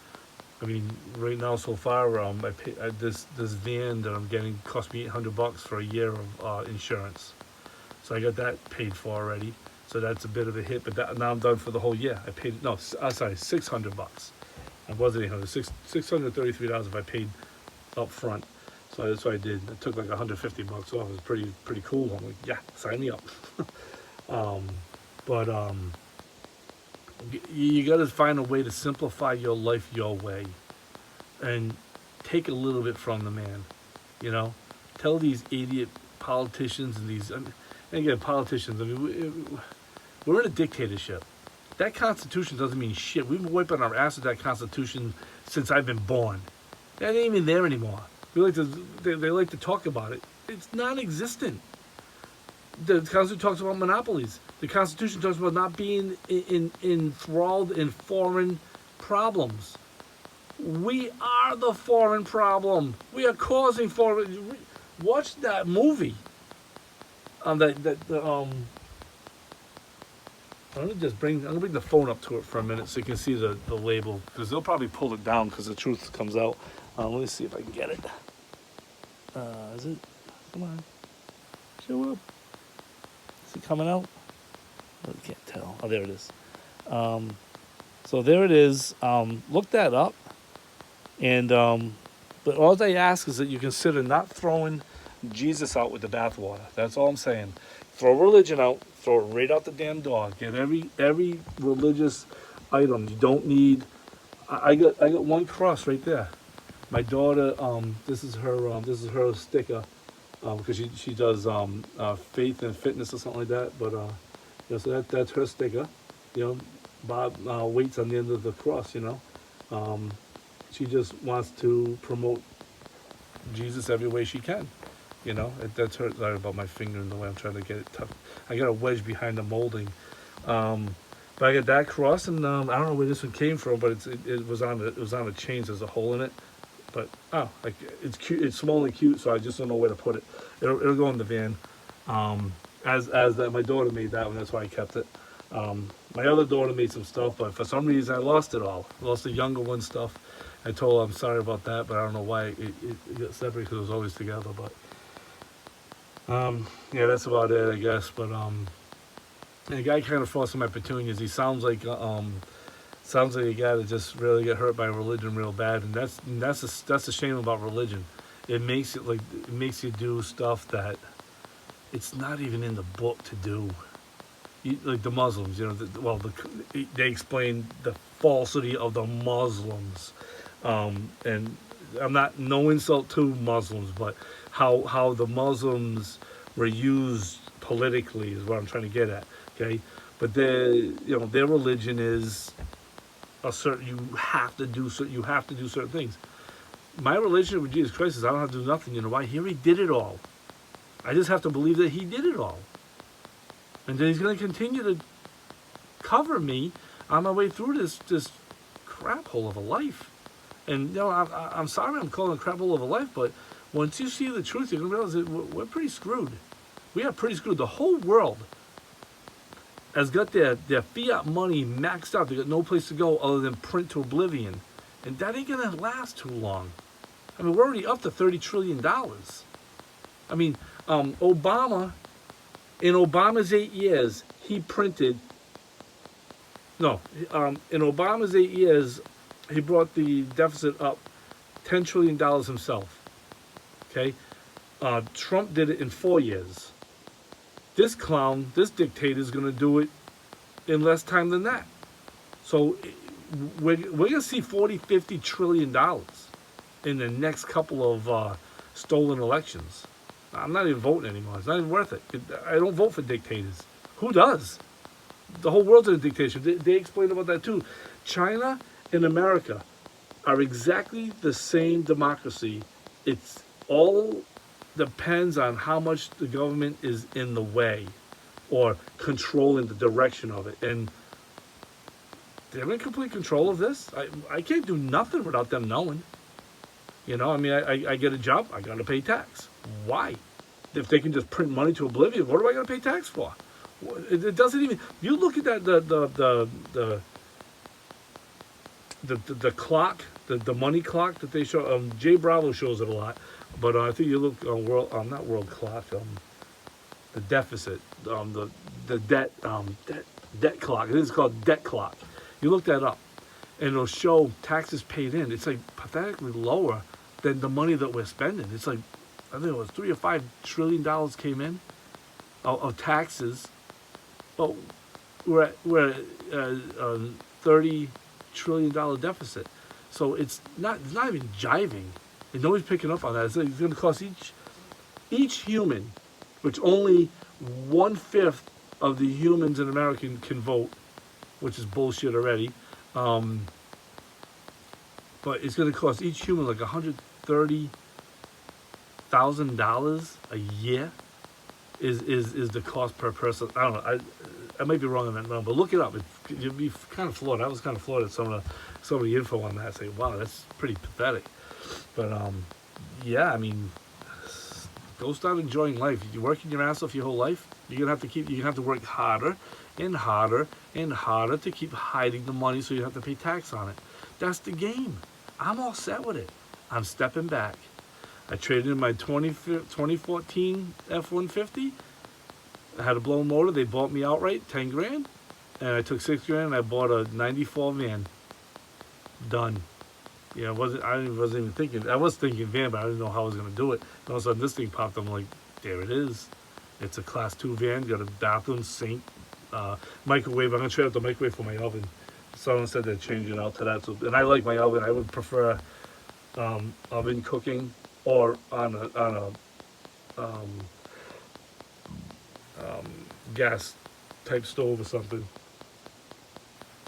I mean, right now so far, I pay this van that I'm getting cost me $800 for a year of insurance. So I got that paid for already. So that's a bit of a hit. But now I'm done for the whole year. I paid $600. It wasn't 800. $633 if I paid up front. So that's what I did. I took like $150 off. It was pretty cool. I'm like, yeah, sign me up. But you got to find a way to simplify your life your way, and take a little bit from the man. Tell these idiot politicians and these. And again, politicians. I mean, we're in a dictatorship. That Constitution doesn't mean shit. We've been wiping our ass with that Constitution since I've been born. That ain't even there anymore. They like to talk about it. It's non-existent. The Constitution talks about monopolies. The Constitution talks about not being enthralled in foreign problems. We are the foreign problem. We are causing foreign. Watch that movie. I'm gonna bring the phone up to it for a minute so you can see the label, because they'll probably pull it down because the truth comes out. Let me see if I can get it. Is it? Come on, show up. Is it coming out? I can't tell. Oh, there it is. So there it is. Look that up, and but all I ask is that you consider not throwing Jesus out with the bathwater. That's all I'm saying. Throw religion out. Throw it right out the damn door. Get every religious item. You don't need. I got one cross right there. My daughter. This is her sticker. Because she does faith and fitness or something like that. But so that's her sticker. Bob waits on the end of the cross. She just wants to promote Jesus every way she can. That's her. Sorry about my finger in the way. I'm trying to get it tough. I got a wedge behind the molding. But I got that cross, and I don't know where this one came from, but it was on a chain. There's a hole in it. But it's cute. It's small and cute, so I just don't know where to put it. It'll go in the van. As that my daughter made that one, that's why I kept it. My other daughter made some stuff, but for some reason I lost it all. Lost the younger one stuff. I told her I'm sorry about that, but I don't know why it got separated, because it was always together. But yeah, that's about it, I guess. But and the guy kind of frosted my petunias. He sounds like a guy that just really got hurt by religion real bad, and that's the shame about religion. It makes you do stuff that it's not even in the book to do. Like the Muslims, they explain the falsity of the Muslims, and I'm not, no insult to Muslims, but how the Muslims were used politically is what I'm trying to get at. Okay, but their religion is a certain, you have to do certain things. My relationship with Jesus Christ is I don't have to do nothing. You know why? He already did it all. I just have to believe that he did it all, and that he's going to continue to cover me on my way through this crap hole of a life. And I'm sorry I'm calling it a crap hole of a life, but once you see the truth, you're gonna realize that we're pretty screwed. We are pretty screwed. The whole world has got their fiat money maxed out. They got no place to go other than print to oblivion, and that ain't gonna last too long. I mean, we're already up to $30 trillion. I mean, Obama, in Obama's 8 years, he printed. No, in Obama's 8 years, he brought the deficit up $10 trillion himself. Okay, Trump did it in 4 years. This clown, this dictator, is going to do it in less time than that. So we're going to see 40, 50 trillion dollars in the next couple of stolen elections. I'm not even voting anymore. It's not even worth it. I don't vote for dictators. Who does? The whole world's in a dictatorship. They explained about that too. China and America are exactly the same democracy. It's all depends on how much the government is in the way or controlling the direction of it. And they're in complete control of this. I can't do nothing without them knowing. You know, I mean, I get a job, I got to pay tax. Why? If they can just print money to oblivion, what do I got to pay tax for? It doesn't even. You look at that the clock, the money clock that they show. Jay Bravo shows it a lot, but I think you look on not world clock. The deficit, the debt clock. It is called debt clock. You look that up, and it'll show taxes paid in. It's like pathetically lower than the money that we're spending. It's like, I think it was $3 or $5 trillion came in of taxes, but we're at $30 trillion deficit. So it's not even jiving, and nobody's picking up on that. It's going to cost each human, which only 1/5 of the humans in America can vote, which is bullshit already. But it's going to cost each human like $130,000 a year is the cost per person. I don't know. I might be wrong on that number, but look it up. You'd be kind of floored. I was kind of floored at some of the info on that. Say, wow, that's pretty pathetic. But yeah, I mean, go start enjoying life. You're working your ass off your whole life. You're gonna have to work harder and harder and harder to keep hiding the money, so you have to pay tax on it. That's the game. I'm all set with it. I'm stepping back. I traded in my 2014 F-150. I had a blown motor. They bought me outright, 10 grand. And I took 6 grand and I bought a 94 van. Done. Yeah, I wasn't even thinking. I was thinking van, but I didn't know how I was going to do it. And all of a sudden this thing popped up. I'm like, there it is. It's a class 2 van. Got a bathroom, sink, microwave. I'm going to trade out the microwave for my oven. Someone said they're changing out to that. So, and I like my oven. I would prefer oven cooking or on a gas type stove or something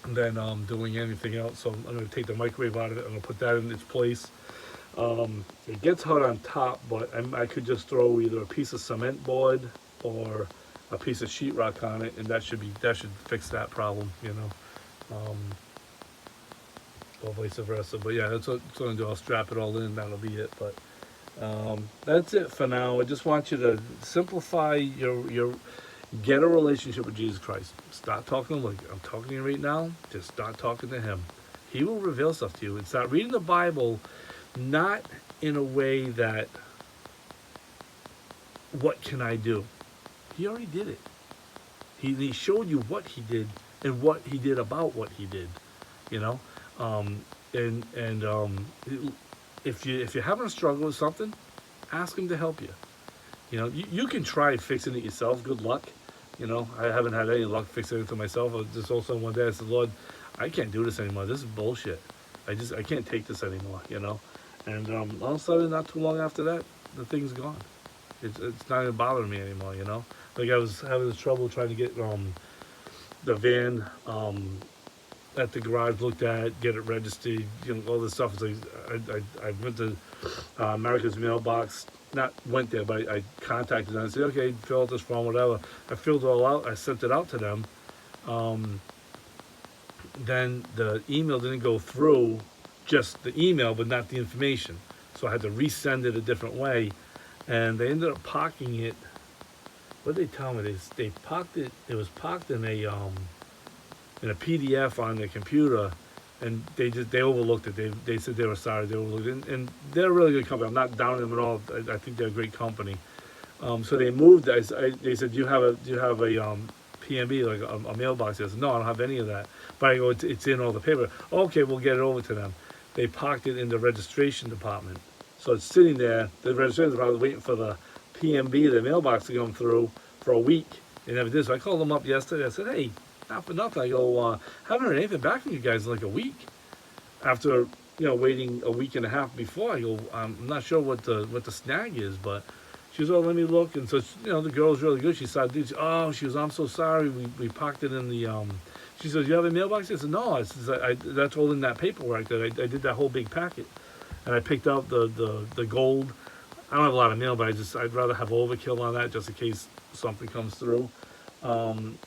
than doing anything else. So I'm going to take the microwave out of it. I'm going to put that in its place. It gets hot on top, but I could just throw either a piece of cement board or a piece of sheetrock on it, and that should fix that problem, you know. Or vice versa. But yeah, that's what I'm going to do. I'll strap it all in. That'll be it. But that's it for now. I just want you to simplify get a relationship with Jesus Christ. Start talking like I'm talking to you right now. Just start talking to him. He will reveal stuff to you. And start reading the Bible, not in a way that, what can I do? He already did it. He showed you what he did and what he did about what he did. You know? If you're having a struggle with something, ask him to help you. You know, you can try fixing it yourself. Good luck. You know, I haven't had any luck fixing it to myself. I just also one day I said, Lord, I can't do this anymore. This is bullshit. I can't take this anymore. You know, And all of a sudden, not too long after that, the thing's gone. It's not even bothering me anymore, you know. Like I was having this trouble trying to get the van at the garage looked at, get it registered, all this stuff. It's like I went to America's mailbox, not went there, but I contacted them and said, okay, fill out this form, whatever. I filled it all out. I sent it out to them. Um, then the email didn't go through, just the email, but not the information. So I had to resend it a different way, and they ended up parking it. What did they tell me? They parked it. It was parked in a PDF on their computer, and they overlooked it. They said they were sorry. They overlooked it, and they're a really good company. I'm not downing them at all. I think they're a great company. So they moved. They said, do you have a PMB, like a mailbox? I said, no, I don't have any of that. But I go, it's in all the paper. Okay, we'll get it over to them. They parked it in the registration department. So it's sitting there. The registration department was waiting for the PMB, the mailbox, to come through for a week. They never did. So I called them up yesterday. I said, hey, not for nothing. I go, haven't heard anything back from you guys in like a week. After waiting a week and a half before, I go, I'm not sure what the snag is, but she was, oh, let me look. And so the girl's really good. She started, she was, I'm so sorry. We parked it in the She says, you have a mailbox? I said, no. That's all in that paperwork that I did that whole big packet, and I picked out the gold. I don't have a lot of mail, but I'd rather have overkill on that just in case something comes through. And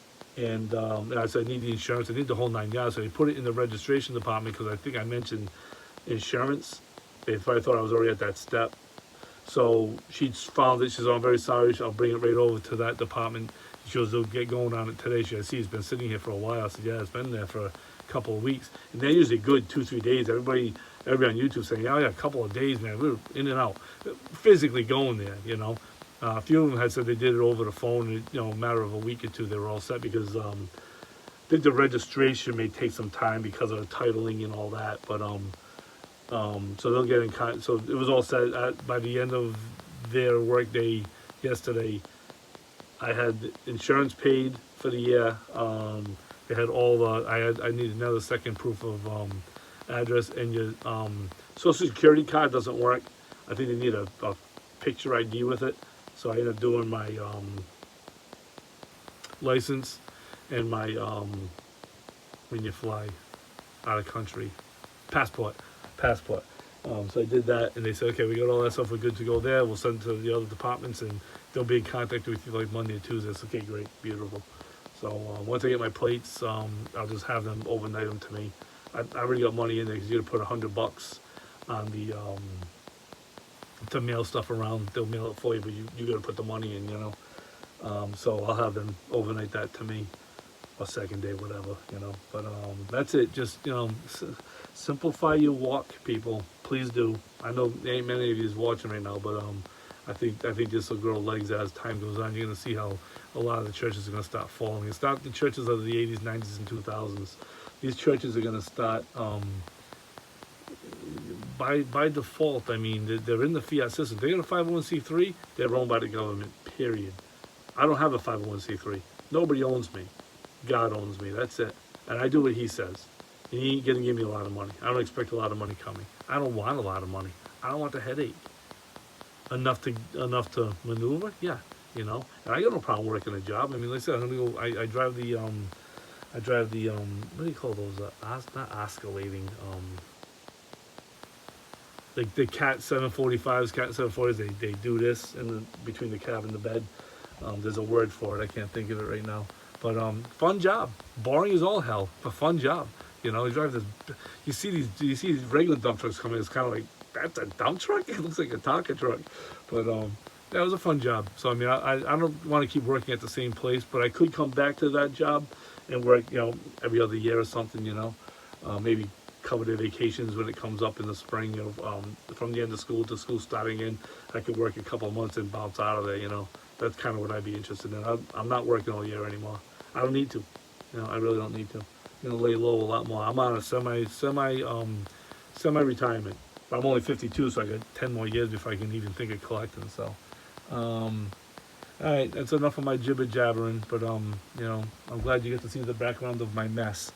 I said, I need the insurance. I need the whole 9 yards. So they put it in the registration department because I think I mentioned insurance. They probably thought I was already at that step. So she found it. She says, oh, I'm very sorry. I'll bring it right over to that department. She goes, they'll get going on it today. She goes, see, it's been sitting here for a while. I said, yeah, it's been there for a couple of weeks. And they're usually good 2-3 days. Everybody on YouTube saying, oh, yeah, a couple of days, man. We were in and out. Physically going there, A few of them had said they did it over the phone. And, a matter of a week or two, they were all set because I think the registration may take some time because of the titling and all that. But so they'll get in contact. So it was all set by the end of their work day yesterday. I had insurance paid for the year. They had all the. I need another second proof of address, and your social security card doesn't work. I think they need a picture ID with it. So I ended up doing my license and my when you fly out of country passport. So I did that, and they said, okay, we got all that stuff. We're good to go there. We'll send it to the other departments, and they'll be in contact with you like Monday or Tuesday. It's okay, great, beautiful. So once I get my plates, I'll just have them overnight them to me. I already got money in there because you got to put $100 on the to mail stuff around. They'll mail it for you, but you got to put the money in, So I'll have them overnight that to me, or second day, whatever, But that's it. Just simplify your walk, people. Please do. I know there ain't many of you watching right now, but I think this will grow legs as time goes on. You're gonna see how a lot of the churches are gonna start falling. It's not the churches of the 80s, 90s, and 2000s. These churches are gonna start by default. I mean, they're in the fiat system. They got a 501c3. They're owned by the government. Period. I don't have a 501c3. Nobody owns me. God owns me. That's it. And I do what He says. And He ain't gonna give me a lot of money. I don't expect a lot of money coming. I don't want a lot of money. I don't want the headache. Enough to maneuver, yeah, And I got no problem working a job. I mean, like I said, I'm gonna go. I drive the what do you call those? Not oscillating. Like the Cat 745s, Cat 740s. They do this between the cab and the bed. There's a word for it. I can't think of it right now. But fun job. Boring as all hell, but fun job. You drive this. You see these regular dump trucks coming. It's kind of like, that's a dump truck. It looks like a Tonka truck. But that was a fun job. So I mean, I don't want to keep working at the same place, but I could come back to that job and work, every other year or something. Maybe cover their vacations when it comes up in the spring. From the end of school to school starting in, I could work a couple of months and bounce out of there. That's kind of what I'd be interested in. I'm not working all year anymore. I don't need to. I really don't need to. I'm gonna lay low a lot more. I'm on a semi-retirement. But I'm only 52, so I got 10 more years before I can even think of collecting. So, all right, that's enough of my jibber jabbering. But I'm glad you get to see the background of my mess.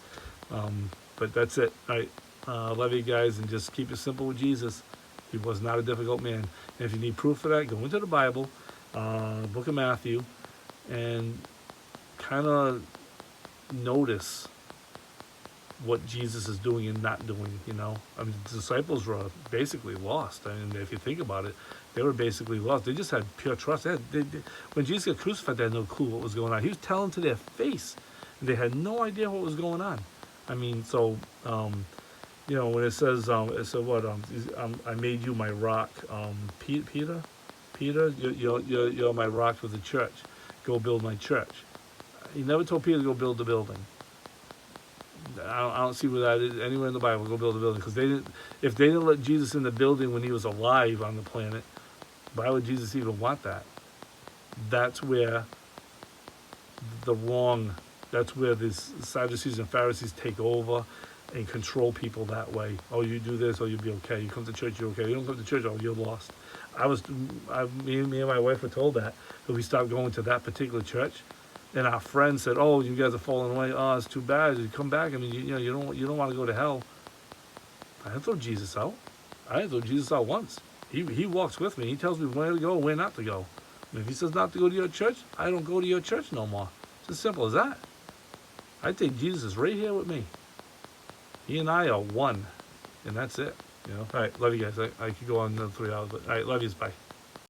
But that's it. All right, love you guys, and just keep it simple with Jesus. He was not a difficult man. And if you need proof of that, go into the Bible, book of Matthew, and kind of notice what Jesus is doing and not doing, you know. I mean, the disciples were basically lost. I mean, if you think about it, they were basically lost. They just had pure trust. When Jesus got crucified, they had no clue what was going on. He was telling to their face, and they had no idea what was going on. I mean, so, you know, when it says what, I made you my rock, Peter, you're my rock for the church. Go build my church. He never told Peter to go build the building. I don't see where that is anywhere in the Bible. Go build a building, because if they didn't let Jesus in the building when he was alive on the planet, why would Jesus even want that? That's where that's where these Sadducees and Pharisees take over and control people that way. Oh, you do this, oh, you'll be okay. You come to church, you're okay. You don't come to church, oh, you're lost. Me and my wife were told that we stopped going to that particular church. And our friend said, "Oh, you guys are falling away. Oh, it's too bad. You come back. I mean, you don't want to go to hell." I didn't throw Jesus out. I didn't throw Jesus out once. He walks with me. He tells me where to go, where not to go. And if he says not to go to your church, I don't go to your church no more. It's as simple as that. I think Jesus is right here with me. He and I are one, and that's it. You know. All right, love you guys. I could go on another 3 hours, but all right, love yous. Bye.